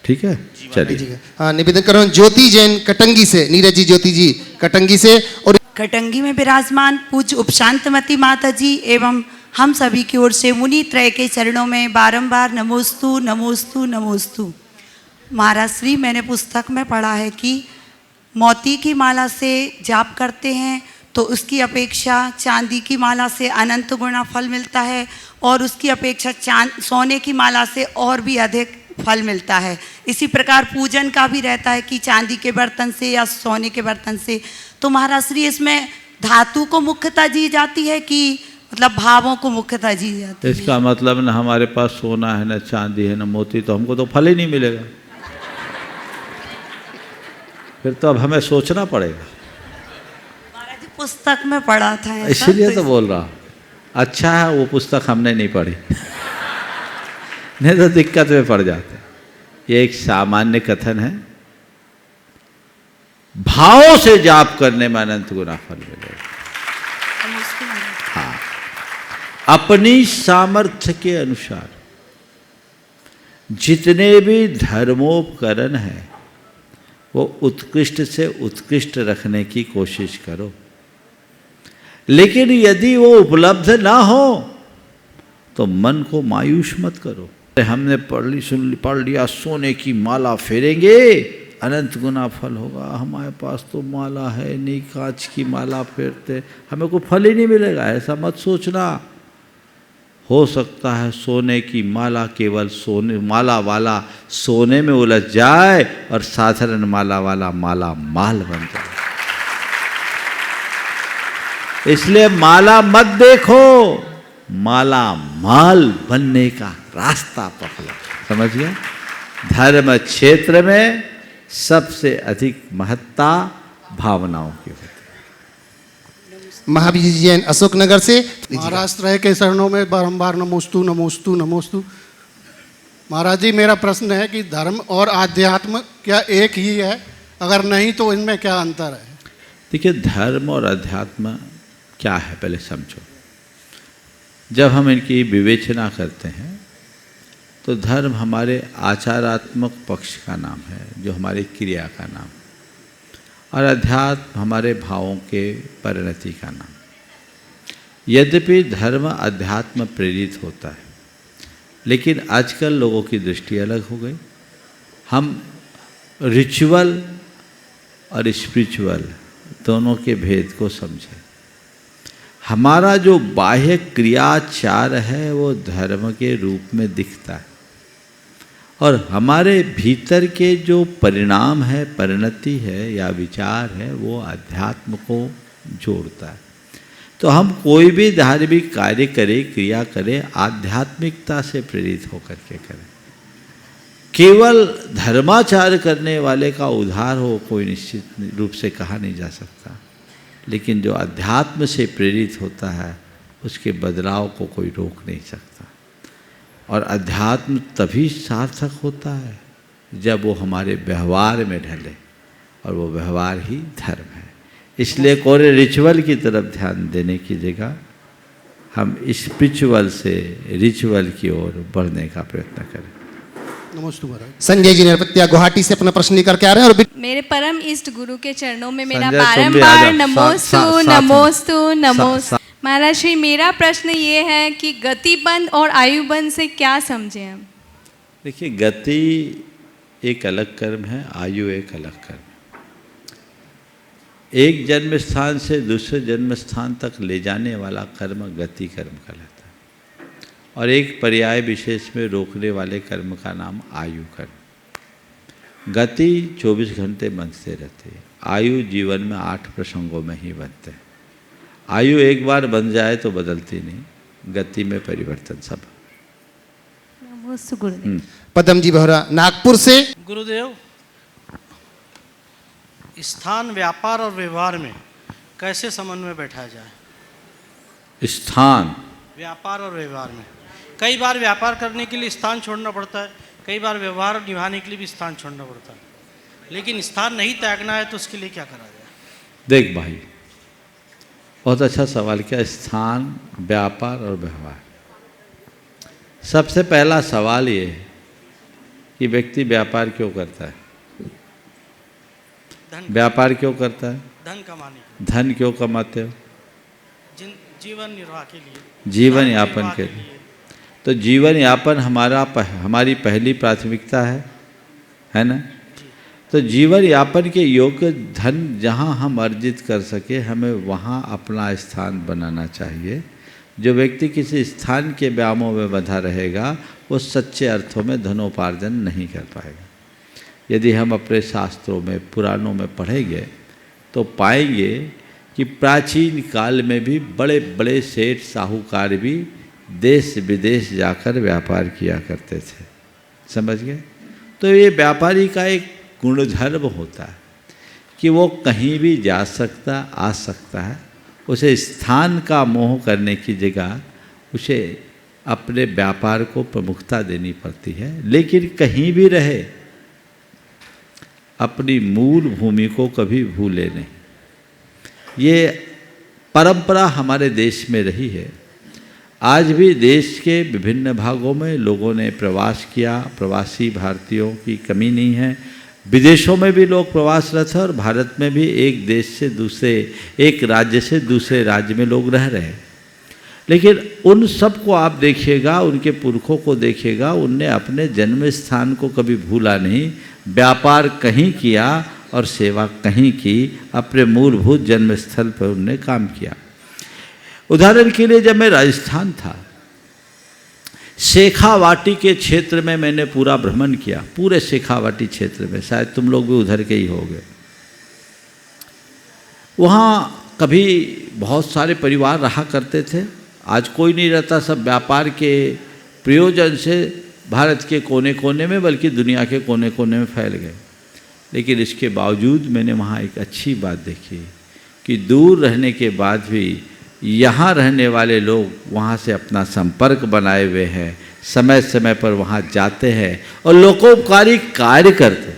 ठीक है, चलिए। निवेदन कर रहा हूँ ज्योति जैन कटंगी से, नीरज जी ज्योति जी कटंगी से, और कटंगी में विराजमान पूज्य उपशांतमती माता जी एवं हम सभी की ओर से मुनि त्रय के चरणों में बारंबार नमोस्तु नमोस्तु नमोस्तु। महाराज श्री, मैंने पुस्तक में पढ़ा है कि मोती की माला से जाप करते हैं तो उसकी अपेक्षा चांदी की माला से अनंत गुना फल मिलता है, और उसकी अपेक्षा सोने की माला से और भी अधिक फल मिलता है। इसी प्रकार पूजन का भी रहता है कि चांदी के बर्तन से या सोने के बर्तन से। तो महाराज श्री, इसमें धातु को मुख्यता दी जाती है कि मतलब भावों को मुख्यता दी जाती है? इसका मतलब न हमारे पास सोना है, न चांदी है, न मोती, तो हमको तो फल ही नहीं मिलेगा। फिर तो अब हमें सोचना पड़ेगा। महाराज जी, पुस्तक में पढ़ा था, इसीलिए तो बोल रहा। अच्छा है वो पुस्तक हमने नहीं पढ़ी। नहीं तो दिक्कत में पड़ जाते हैं। ये एक सामान्य कथन है। भाव से जाप करने में अनंत गुना फल मिलेगा। हाँ, अपनी सामर्थ्य के अनुसार जितने भी धर्मोपकरण हैं वो उत्कृष्ट से उत्कृष्ट रखने की कोशिश करो। लेकिन यदि वो उपलब्ध ना हो तो मन को मायूस मत करो। हमने पढ़ लिया सोने की माला फेरेंगे अनंत गुना फल होगा। हमारे पास तो माला है नहीं, कांच की माला फेरते हमें कोई फल ही नहीं मिलेगा, ऐसा मत सोचना। हो सकता है सोने की माला केवल सोने माला वाला सोने में उलझ जाए और साधारण माला वाला माला माल बन जाए। इसलिए माला मत देखो, माला माल बनने का रास्ता पकड़ो। समझ गए? धर्म क्षेत्र में सबसे अधिक महत्ता भावनाओं की होती है। महावीर जैन अशोकनगर से। महाराष्ट्र के शरणों में बारंबार नमोस्तु नमोस्तु नमोस्तु। महाराज जी, मेरा प्रश्न है कि धर्म और आध्यात्म क्या एक ही है? अगर नहीं तो इनमें क्या अंतर है? देखिए, धर्म और अध्यात्म क्या है पहले समझो। जब हम इनकी विवेचना करते हैं तो धर्म हमारे आचारात्मक पक्ष का नाम है, जो हमारी क्रिया का नाम, और अध्यात्म हमारे भावों के परिणति का नाम। यद्यपि धर्म अध्यात्म प्रेरित होता है, लेकिन आजकल लोगों की दृष्टि अलग हो गई। हम रिचुअल और स्पिरिचुअल दोनों के भेद को समझें। हमारा जो बाह्य क्रियाचार है वो धर्म के रूप में दिखता है, और हमारे भीतर के जो परिणाम है, परिणति है या विचार है, वो अध्यात्म को जोड़ता है। तो हम कोई भी धार्मिक कार्य करें, क्रिया करें, आध्यात्मिकता से प्रेरित होकर के करें। केवल धर्माचार करने वाले का उद्धार हो कोई निश्चित रूप से कहा नहीं जा सकता, लेकिन जो अध्यात्म से प्रेरित होता है उसके बदलाव को कोई रोक नहीं सकता। और अध्यात्म तभी सार्थक होता है जब वो हमारे व्यवहार में ढले, और वो व्यवहार ही धर्म है। इसलिए कोरे रिचुअल की तरफ ध्यान देने की जगह हम स्पिरिचुअल से रिचुअल की ओर बढ़ने का प्रयत्न करें। नमस्ते महाराज। संजय जी नरपत्या गुवाहाटी से अपना प्रश्न लेकर के आ रहे हैं। और मेरे परम इष्ट गुरु के चरणों में मेरा संजय, तुम भी आ बारंबार जाओ। नमोस्तु नमोस्तु नमोस्तु। महाराज श्री, मेरा प्रश्न ये है कि गतिबंध और आयुबंध से क्या समझें हम? देखिए, गति एक अलग कर्म है, आयु एक अलग कर्म है। एक जन्म स्थान से दूसरे जन्म स्थान तक ले जाने वाला कर्म गति कर्म कहलाता है, और एक पर्याय विशेष में रोकने वाले कर्म का नाम आयु कर्म। गति 24 घंटे बनते रहती है, आयु जीवन में 8 प्रसंगों में ही बनते हैं। आयु एक बार बन जाए तो बदलती नहीं, गति में परिवर्तन सब। नमोस्तु गुरुदेव। पदम जी बहरा नागपुर से। गुरुदेव, स्थान, व्यापार और व्यवहार में कैसे समन्वय बैठाया जाए? स्थान, व्यापार और व्यवहार में कई बार व्यापार करने के लिए स्थान छोड़ना पड़ता है, कई बार व्यवहार निभाने के लिए भी स्थान छोड़ना पड़ता है, लेकिन स्थान नहीं त्यागना है तो उसके लिए क्या करा जाए? देख भाई, बहुत अच्छा सवाल किया। स्थान, व्यापार और व्यवहार। सबसे पहला सवाल ये है कि व्यक्ति व्यापार क्यों करता है? व्यापार क्यों करता है? धन कमाने, धन क्यों कमाते हो? जीवन निर्वाह के लिए, जीवन यापन के लिए। तो जीवन यापन हमारी पहली प्राथमिकता है ना? तो जीवन यापन के योग्य धन जहाँ हम अर्जित कर सके, हमें वहाँ अपना स्थान बनाना चाहिए। जो व्यक्ति किसी स्थान के व्यामों में बंधा रहेगा वो सच्चे अर्थों में धनोपार्जन नहीं कर पाएगा। यदि हम अपने शास्त्रों में, पुराणों में पढ़ेंगे तो पाएंगे कि प्राचीन काल में भी बड़े बड़े सेठ साहूकार भी देश विदेश जाकर व्यापार किया करते थे। समझ गए? तो ये व्यापारी का एक गुणधर्म होता है कि वो कहीं भी जा सकता, आ सकता है। उसे स्थान का मोह करने की जगह उसे अपने व्यापार को प्रमुखता देनी पड़ती है, लेकिन कहीं भी रहे अपनी मूल भूमि को कभी भूले नहीं। ये परंपरा हमारे देश में रही है। आज भी देश के विभिन्न भागों में लोगों ने प्रवास किया, प्रवासी भारतीयों की कमी नहीं है। विदेशों में भी लोग प्रवासरत हैं और भारत में भी एक देश से दूसरे, एक राज्य से दूसरे राज्य में लोग रह रहे हैं। लेकिन उन सब को आप देखिएगा, उनके पुरखों को देखिएगा, उनने अपने जन्म स्थान को कभी भूला नहीं। व्यापार कहीं किया और सेवा कहीं की, अपने मूलभूत जन्म स्थल पर उनने काम किया। उदाहरण के लिए जब मैं राजस्थान था, शेखावाटी के क्षेत्र में मैंने पूरा भ्रमण किया, पूरे शेखावाटी क्षेत्र में, शायद तुम लोग भी उधर के ही होंगे। वहाँ कभी बहुत सारे परिवार रहा करते थे, आज कोई नहीं रहता, सब व्यापार के प्रयोजन से भारत के कोने कोने में बल्कि दुनिया के कोने कोने में फैल गए। लेकिन इसके बावजूद मैंने वहाँ एक अच्छी बात देखी कि दूर रहने के बाद भी यहाँ रहने वाले लोग वहाँ से अपना संपर्क बनाए हुए हैं, समय समय पर वहाँ जाते हैं और लोकोपकारी कार्य करते।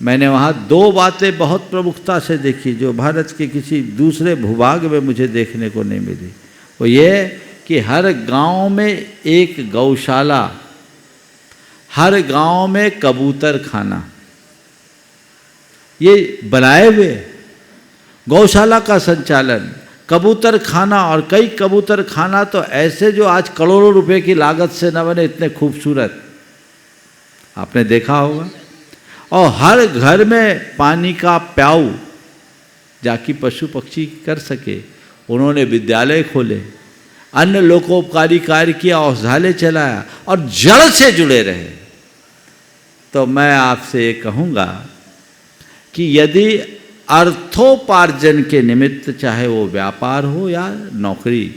मैंने वहाँ दो बातें बहुत प्रमुखता से देखी जो भारत के किसी दूसरे भूभाग में मुझे देखने को नहीं मिली। वो ये कि हर गांव में एक गौशाला, हर गांव में कबूतर खाना, ये बनाए हुए गौशाला का संचालन, कबूतर खाना, और कई कबूतर खाना तो ऐसे जो आज करोड़ों रुपए की लागत से न बने, इतने खूबसूरत, आपने देखा होगा। और हर घर में पानी का प्याऊ जाकि पशु पक्षी कर सके, उन्होंने विद्यालय खोले, अन्य लोकोपकारी कार्य किया, औषधालय चलाया और जड़ से जुड़े रहे। तो मैं आपसे ये कहूँगा कि यदि अर्थोपार्जन के निमित्त, चाहे वो व्यापार हो या नौकरी,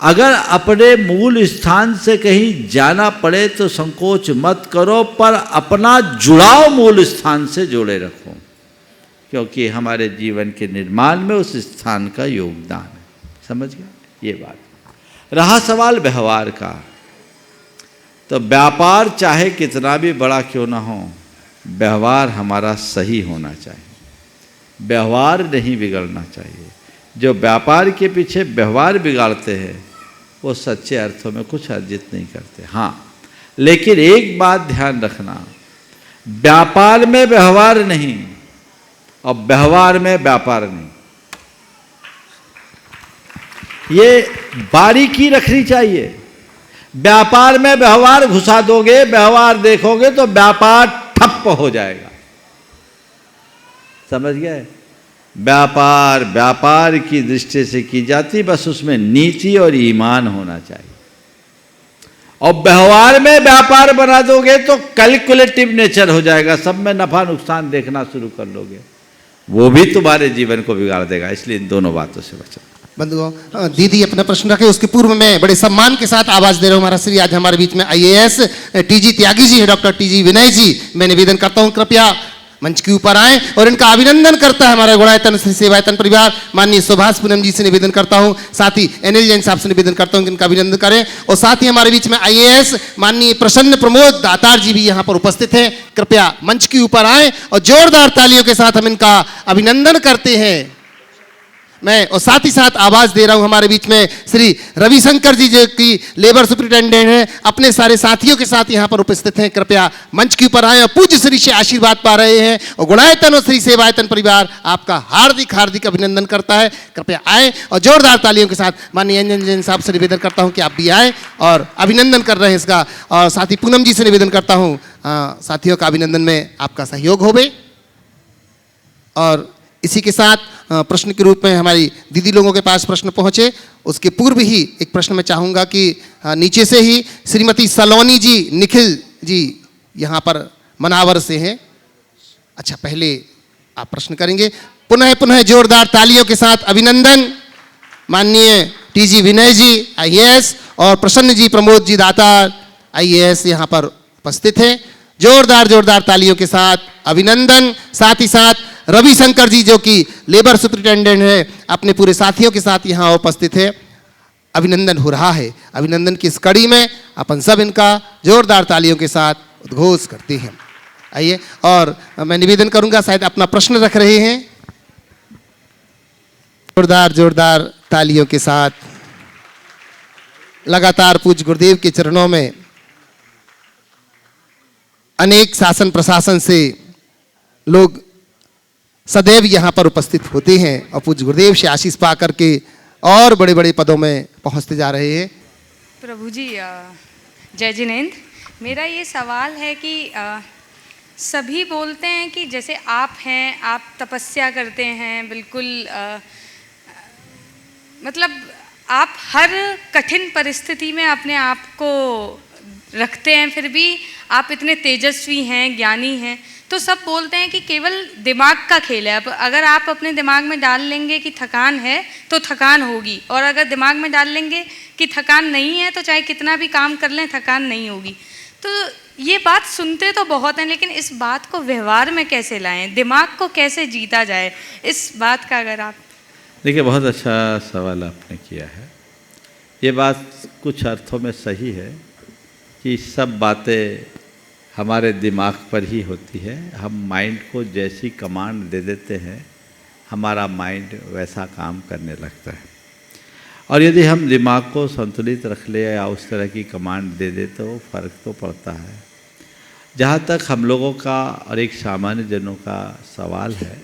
अगर अपने मूल स्थान से कहीं जाना पड़े तो संकोच मत करो, पर अपना जुड़ाव मूल स्थान से जोड़े रखो, क्योंकि हमारे जीवन के निर्माण में उस स्थान का योगदान है। समझ गए ये बात। रहा सवाल व्यवहार का, तो व्यापार चाहे कितना भी बड़ा क्यों ना हो, व्यवहार हमारा सही होना चाहिए, व्यवहार नहीं बिगड़ना चाहिए। जो व्यापार के पीछे व्यवहार बिगाड़ते हैं वो सच्चे अर्थों में कुछ अर्जित नहीं करते। हाँ, लेकिन एक बात ध्यान रखना, व्यापार में व्यवहार नहीं और व्यवहार में व्यापार नहीं, ये बारीकी रखनी चाहिए। व्यापार में व्यवहार घुसा दोगे, व्यवहार देखोगे तो व्यापार ठप्प हो जाएगा। समझ गए? व्यापार व्यापार की दृष्टि से की जाती, बस उसमें नीति और ईमान होना चाहिए। और व्यवहार में व्यापार बना दोगे तो कैलकुलेटिव नेचर हो जाएगा, सब में नफा नुकसान देखना शुरू कर लोगे, वो भी तुम्हारे जीवन को बिगाड़ देगा। इसलिए इन दोनों बातों से बचो। बंधुओं, दीदी अपना प्रश्न रखे, उसके पूर्व में बड़े सम्मान के साथ आवाज दे रहा हूं। हमारा श्री आज हमारे बीच में IAS TG त्यागी जी है, डॉक्टर TG विनय जी। मैं निवेदन करता हूं कृपया मंच के ऊपर आए और इनका अभिनंदन करता है हमारा गुणायतन श्री सेवायतन परिवार माननीय सुभाष पूनम जी से निवेदन करता हूं, साथ ही NL जैन साहब से निवेदन करता हूं कि इनका अभिनंदन करें। और साथ ही हमारे बीच में IAS माननीय प्रसन्न प्रमोद दातार जी भी यहां पर उपस्थित हैं। कृपया मंच के ऊपर आए और जोरदार तालियों के साथ हम इनका अभिनंदन करते हैं। मैं और साथ ही साथ आवाज दे रहा हूं हमारे बीच में श्री रविशंकर जी जो कि लेबर सुपरिटेंडेंट हैं, अपने सारे साथियों के साथ यहां पर उपस्थित हैं। कृपया मंच के ऊपर आए और पूज्य श्री से आशीर्वाद पा रहे हैं। और गुणायतन और श्री सेवायतन परिवार आपका हार्दिक हार्दिक अभिनंदन करता है। कृपया आए और जोरदार तालियों के साथ माननीय NL जैन साहब से निवेदन करता हूं कि आप भी आए और अभिनंदन कर रहे हैं इसका। और साथ ही पूनम जी से निवेदन करता हूं साथियों का अभिनंदन में आपका सहयोग होवे। और इसी के साथ प्रश्न के रूप में हमारी दीदी लोगों के पास प्रश्न पहुंचे, उसके पूर्व ही एक प्रश्न मैं चाहूँगा कि नीचे से ही श्रीमती सलोनी जी निखिल जी यहाँ पर मनावर से हैं। अच्छा, पहले आप प्रश्न करेंगे। पुनः पुनः जोरदार तालियों के साथ अभिनंदन माननीय TG विनय जी IAS और प्रसन्न जी प्रमोद जी दातार IAS यहाँ पर उपस्थित हैं। जोरदार जोरदार तालियों के साथ अभिनंदन। साथ ही साथ रविशंकर जी जो कि लेबर सुपरिटेंडेंट है, अपने पूरे साथियों के साथ यहाँ उपस्थित है। अभिनंदन हो रहा है। अभिनंदन की इस कड़ी में अपन सब इनका जोरदार तालियों के साथ उद्घोष करते हैं। आइए, और मैं निवेदन करूंगा, शायद अपना प्रश्न रख रहे हैं, जोरदार तालियों के साथ लगातार पूज्य गुरुदेव के चरणों में अनेक शासन प्रशासन से लोग सदैव यहाँ पर उपस्थित होते हैं और पूज्य गुरुदेव से आशीष पा करके और बड़े बड़े पदों में पहुँचते जा रहे हैं। प्रभु जी जय जिनेंद्र, मेरा ये सवाल है कि सभी बोलते हैं कि जैसे आप हैं, आप तपस्या करते हैं, बिल्कुल मतलब आप हर कठिन परिस्थिति में अपने आप को रखते हैं, फिर भी आप इतने तेजस्वी हैं, ज्ञानी हैं, तो सब बोलते हैं कि केवल दिमाग का खेल है। अब अगर आप अपने दिमाग में डाल लेंगे कि थकान है तो थकान होगी, और अगर दिमाग में डाल लेंगे कि थकान नहीं है तो चाहे कितना भी काम कर लें थकान नहीं होगी। तो ये बात सुनते तो बहुत हैं, लेकिन इस बात को व्यवहार में कैसे लाएं, दिमाग को कैसे जीता जाए, इस बात का अगर आप। देखिए, बहुत अच्छा सवाल आपने किया है। ये बात कुछ अर्थों में सही है कि सब बातें हमारे दिमाग पर ही होती है। हम माइंड को जैसी कमांड दे देते हैं, हमारा माइंड वैसा काम करने लगता है। और यदि हम दिमाग को संतुलित रख ले या उस तरह की कमांड दे दे तो फ़र्क तो पड़ता है। जहाँ तक हम लोगों का और एक सामान्य जनों का सवाल है,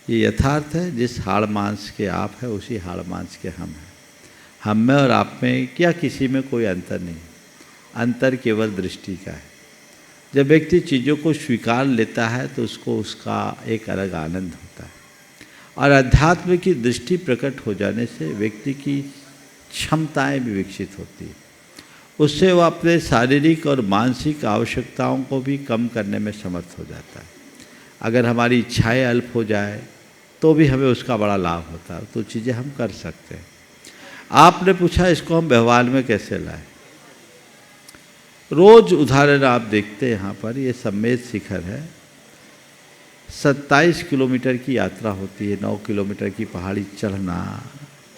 ये यथार्थ है, जिस हाड़ मांस के आप हैं उसी हाड़ मांस के हम हैं। हम में और आप में क्या किसी में कोई अंतर नहीं, अंतर केवल दृष्टि का है। जब व्यक्ति चीज़ों को स्वीकार लेता है तो उसको उसका एक अलग आनंद होता है, और अध्यात्म की दृष्टि प्रकट हो जाने से व्यक्ति की क्षमताएं भी विकसित होती है। उससे वह अपने शारीरिक और मानसिक आवश्यकताओं को भी कम करने में समर्थ हो जाता है। अगर हमारी इच्छाएं अल्प हो जाए तो भी हमें उसका बड़ा लाभ होता है, तो चीज़ें हम कर सकते हैं। आपने पूछा इसको हम व्यवहार में कैसे लाएं। रोज़ उदाहरण आप देखते हैं, यहाँ पर ये सम्मेद शिखर है, 27 किलोमीटर की यात्रा होती है, 9 किलोमीटर की पहाड़ी चढ़ना,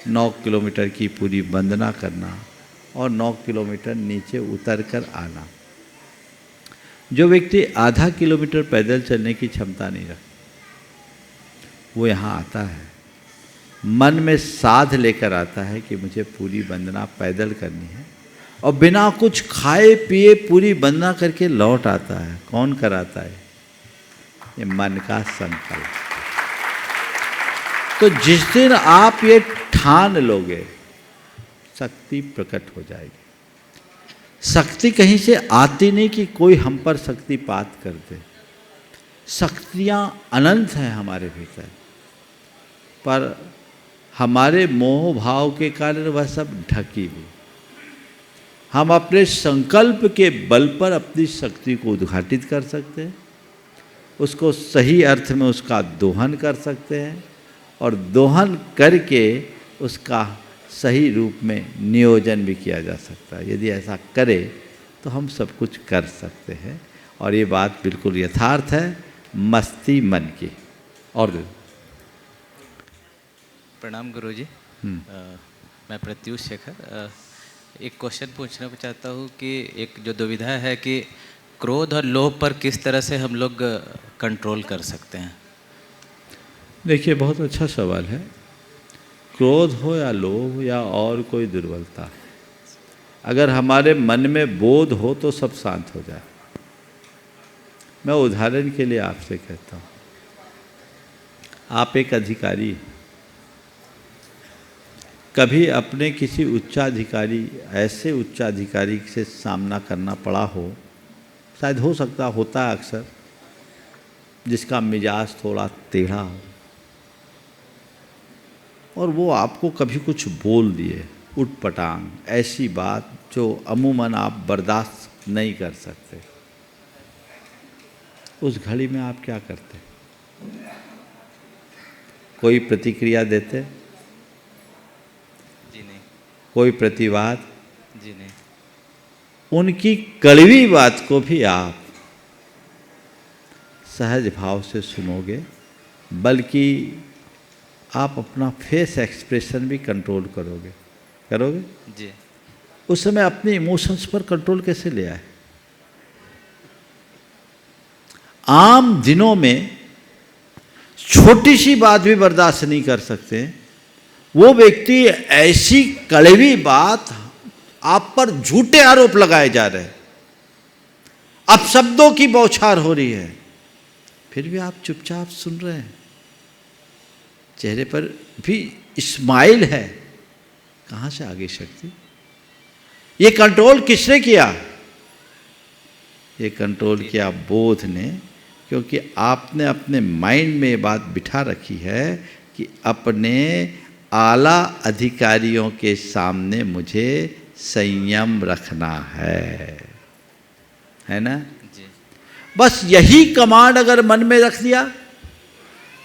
9 किलोमीटर की पूरी वंदना करना और 9 किलोमीटर नीचे उतर कर आना। जो व्यक्ति आधा किलोमीटर पैदल चलने की क्षमता नहीं रखता, वो यहाँ आता है, मन में साध लेकर आता है कि मुझे पूरी वंदना पैदल करनी है, और बिना कुछ खाए पिए पूरी वंदना करके लौट आता है। कौन कराता है? ये मन का संकल्प। तो जिस दिन आप ये ठान लोगे, शक्ति प्रकट हो जाएगी। शक्ति कहीं से आती नहीं कि कोई हम पर शक्तिपात कर दे। शक्तियाँ अनंत हैं हमारे भीतर, पर हमारे मोह भाव के कारण वह सब ढकी हुई। हम अपने संकल्प के बल पर अपनी शक्ति को उद्घाटित कर सकते हैं, उसको सही अर्थ में उसका दोहन कर सकते हैं, और दोहन करके उसका सही रूप में नियोजन भी किया जा सकता है। यदि ऐसा करे तो हम सब कुछ कर सकते हैं, और ये बात बिल्कुल यथार्थ है, मस्ती मन की। और प्रणाम गुरुजी। मैं प्रत्युष शेखर एक क्वेश्चन पूछना चाहता हूँ कि एक जो दुविधा है कि क्रोध और लोभ पर किस तरह से हम लोग कंट्रोल कर सकते हैं। देखिए, बहुत अच्छा सवाल है। क्रोध हो या लोभ या और कोई दुर्बलता, अगर हमारे मन में बोध हो तो सब शांत हो जाए। मैं उदाहरण के लिए आपसे कहता हूँ, आप एक अधिकारी हैं, कभी अपने किसी उच्चाधिकारी, ऐसे उच्चाधिकारी से सामना करना पड़ा हो, शायद हो सकता होता है अक्सर, जिसका मिजाज थोड़ा टेढ़ा हो, और वो आपको कभी कुछ बोल दिए उटपटांग, ऐसी बात जो अमूमन आप बर्दाश्त नहीं कर सकते। उस घड़ी में आप क्या करते? कोई प्रतिक्रिया देते? जी नहीं। कोई प्रतिवाद? जी नहीं। उनकी कड़वी बात को भी आप सहज भाव से सुनोगे, बल्कि आप अपना फेस एक्सप्रेशन भी कंट्रोल करोगे। करोगे? जी। उस समय अपने इमोशंस पर कंट्रोल कैसे ले आए? आम दिनों में छोटी सी बात भी बर्दाश्त नहीं कर सकते, वो व्यक्ति ऐसी कड़वी बात, आप पर झूठे आरोप लगाए जा रहे हैं, अपशब्दों की बौछार हो रही है, फिर भी आप चुपचाप सुन रहे हैं, चेहरे पर भी स्माइल है। कहाँ से आ गई शक्ति? ये कंट्रोल किसने किया? ये कंट्रोल किया बोध ने, क्योंकि आपने अपने माइंड में ये बात बिठा रखी है कि अपने आला अधिकारियों के सामने मुझे संयम रखना है ना? जी। बस यही कमांड अगर मन में रख दिया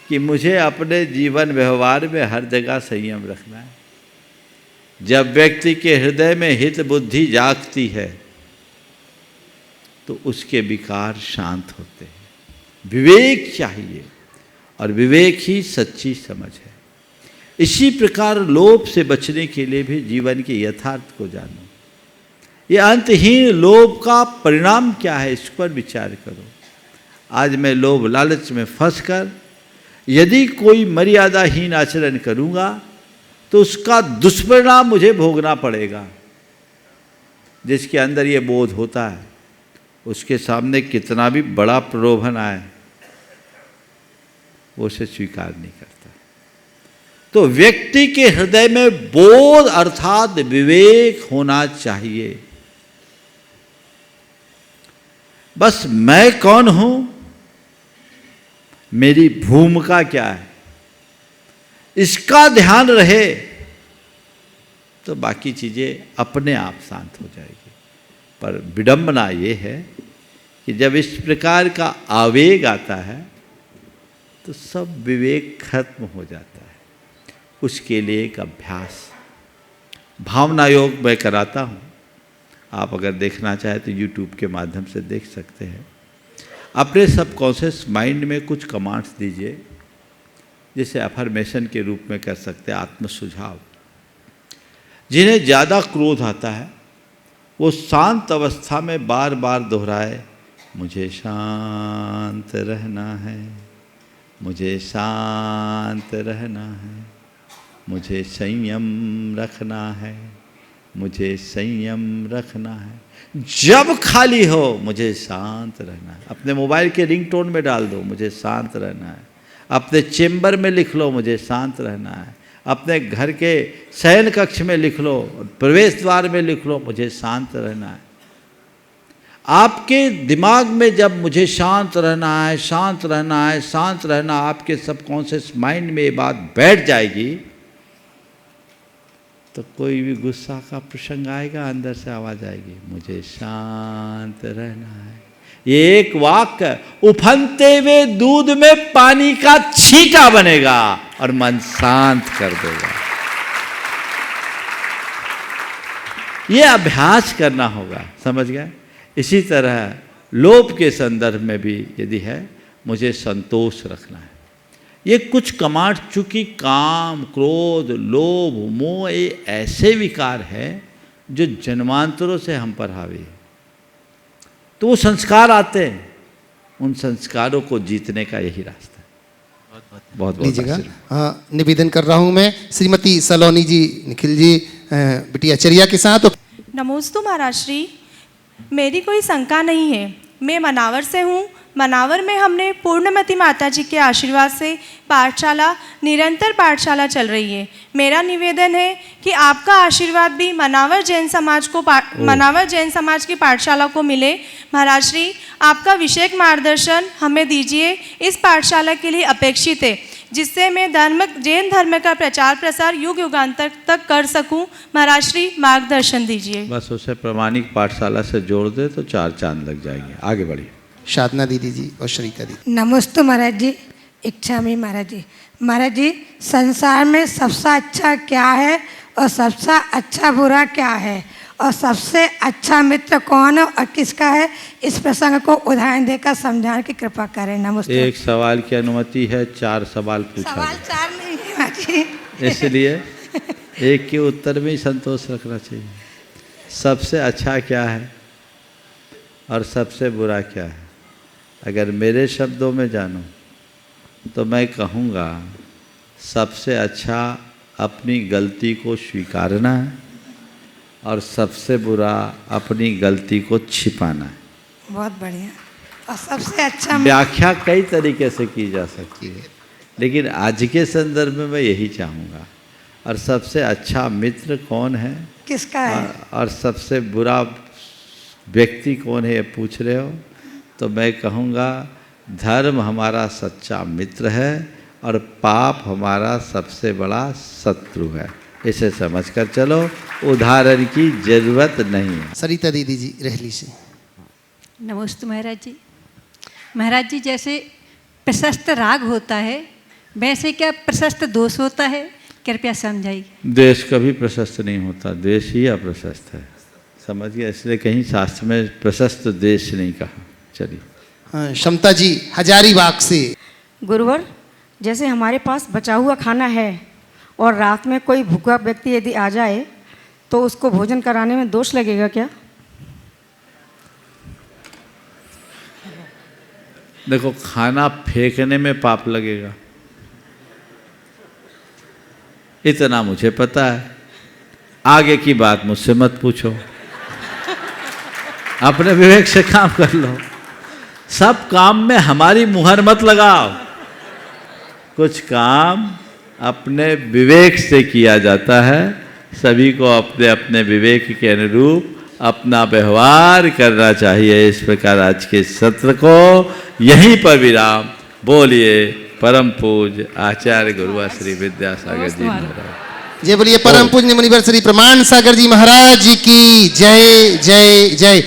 कि मुझे अपने जीवन व्यवहार में हर जगह संयम रखना है। जब व्यक्ति के हृदय में हित बुद्धि जागती है तो उसके विकार शांत होते हैं। विवेक चाहिए, और विवेक ही सच्ची समझ है। इसी प्रकार लोभ से बचने के लिए भी जीवन के यथार्थ को जानो। ये अंतहीन लोभ का परिणाम क्या है, इस पर विचार करो। आज मैं लोभ लालच में फंसकर यदि कोई मर्यादाहीन आचरण करूंगा तो उसका दुष्परिणाम मुझे भोगना पड़ेगा। जिसके अंदर ये बोध होता है उसके सामने कितना भी बड़ा प्रलोभन आए वो उसे स्वीकार नहीं करता। तो व्यक्ति के हृदय में बोध अर्थात विवेक होना चाहिए। बस मैं कौन हूं, मेरी भूमिका क्या है, इसका ध्यान रहे तो बाकी चीजें अपने आप शांत हो जाएगी। पर विडंबना ये है कि जब इस प्रकार का आवेग आता है तो सब विवेक खत्म हो जाता है। उसके लिए एक अभ्यास भावना योग मैं कराता हूँ। आप अगर देखना चाहें तो YouTube के माध्यम से देख सकते हैं। अपने सबकॉन्शियस माइंड में कुछ कमांड्स दीजिए, जिसे अफर्मेशन के रूप में कर सकते हैं, आत्म सुझाव। जिन्हें ज़्यादा क्रोध आता है वो शांत अवस्था में बार बार दोहराए, मुझे शांत रहना है, मुझे शांत रहना है, मुझे संयम रखना है, मुझे संयम रखना है। जब खाली हो मुझे शांत रहना है। अपने मोबाइल के रिंगटोन में डाल दो, मुझे शांत रहना है। अपने चेम्बर में लिख लो, मुझे शांत रहना है। अपने घर के शयन कक्ष में लिख लो, प्रवेश द्वार में लिख लो, मुझे शांत रहना है। आपके दिमाग में जब मुझे शांत रहना है, शांत रहना है, शांत रहना, आपके सबकॉन्शियस माइंड में ये बात बैठ जाएगी तो कोई भी गुस्सा का प्रसंग आएगा, अंदर से आवाज आएगी, मुझे शांत रहना है। ये एक वाक्य उफनते हुए दूध में पानी का छींटा बनेगा और मन शांत कर देगा। ये अभ्यास करना होगा, समझ गए? इसी तरह लोभ के संदर्भ में भी यदि है, मुझे संतोष रखना है। ये कुछ कमांड, चूंकि काम, क्रोध, लोभ, मोह ये ऐसे विकार हैं जो जन्मांतरों से हम पर हावी है। तो वो संस्कार आते हैं, उन संस्कारों को जीतने का यही रास्ता है। बहुत बहुत लीजिएगा। हाँ, निवेदन कर रहा हूँ मैं श्रीमती सलोनी जी, निखिल जी, बिटिया चरिया के साथ। नमोस्तु महाराज श्री, मेरी कोई शंका नहीं है। मैं मनावर से हूँ। मनावर में हमने पूर्णमती माता जी के आशीर्वाद से पाठशाला, निरंतर पाठशाला चल रही है। मेरा निवेदन है कि आपका आशीर्वाद भी मनावर जैन समाज की पाठशाला को मिले। महाराज श्री, आपका विशेष मार्गदर्शन हमें दीजिए। इस पाठशाला के लिए अपेक्षित है, जिससे मैं जैन धर्म का प्रचार प्रसार युग युगांतर तक कर सकूं। महाराज श्री, मार्गदर्शन दीजिए। बस उसे प्रमाणिक पाठशाला से जोड़ दे तो 4 चांद लग जाएंगे। आगे बढ़िए। साधना दीदी जी और श्रीता दीदी। नमस्ते महाराज जी, इच्छामी महाराज जी। महाराज जी, संसार में सबसे अच्छा क्या है और सबसे अच्छा बुरा क्या है, और सबसे अच्छा मित्र कौन है और किसका है, इस प्रसंग को उदाहरण देकर समझाने की कृपा करें। नमस्ते। एक सवाल की अनुमति है, 4 सवाल पूछा। सवाल 4 नहीं है महाराज जी, इसलिए एक के उत्तर में ही संतोष रखना चाहिए। सबसे अच्छा क्या है और सबसे बुरा क्या है, अगर मेरे शब्दों में जानो तो मैं कहूँगा सबसे अच्छा अपनी गलती को स्वीकारना है और सबसे बुरा अपनी गलती को छिपाना है। बहुत बढ़िया। और सबसे अच्छा व्याख्या कई तरीके से की जा सकती है, लेकिन आज के संदर्भ में मैं यही चाहूँगा। और सबसे अच्छा मित्र कौन है, किसका है, और सबसे बुरा व्यक्ति कौन है, ये पूछ रहे हो, तो मैं कहूँगा धर्म हमारा सच्चा मित्र है और पाप हमारा सबसे बड़ा शत्रु है। इसे समझकर चलो, उदाहरण की जरूरत नहीं है। सरिता दीदी जी रहली से। नमस्ते महाराज जी। महाराज जी, जैसे प्रशस्त राग होता है वैसे क्या प्रशस्त दोष होता है, कृपया समझाइए। देश कभी प्रशस्त नहीं होता, देश ही अप्रशस्त है, समझ गया। इसलिए कहीं शास्त्र में प्रशस्त देश नहीं कहा। चलिए। हाँ, क्षमता जी हजारीबाग से। गुरुवर, जैसे हमारे पास बचा हुआ खाना है और रात में कोई भूखा व्यक्ति यदि आ जाए तो उसको भोजन कराने में दोष लगेगा क्या? देखो, खाना फेंकने में पाप लगेगा, इतना मुझे पता है। आगे की बात मुझसे मत पूछो, अपने विवेक से काम कर लो। सब काम में हमारी मुहर मत लगाओ। कुछ काम अपने विवेक से किया जाता है। सभी को अपने अपने विवेक के अनुरूप अपना व्यवहार करना चाहिए। इस प्रकार आज के सत्र को यहीं पर विराम। बोलिए परम पूज्य आचार्य गुरुवा श्री विद्यासागर जी महाराज। जय बोलिए परम पूज्य मुनिवर श्री प्रमाण सागर जी महाराज जी की जय जय जय।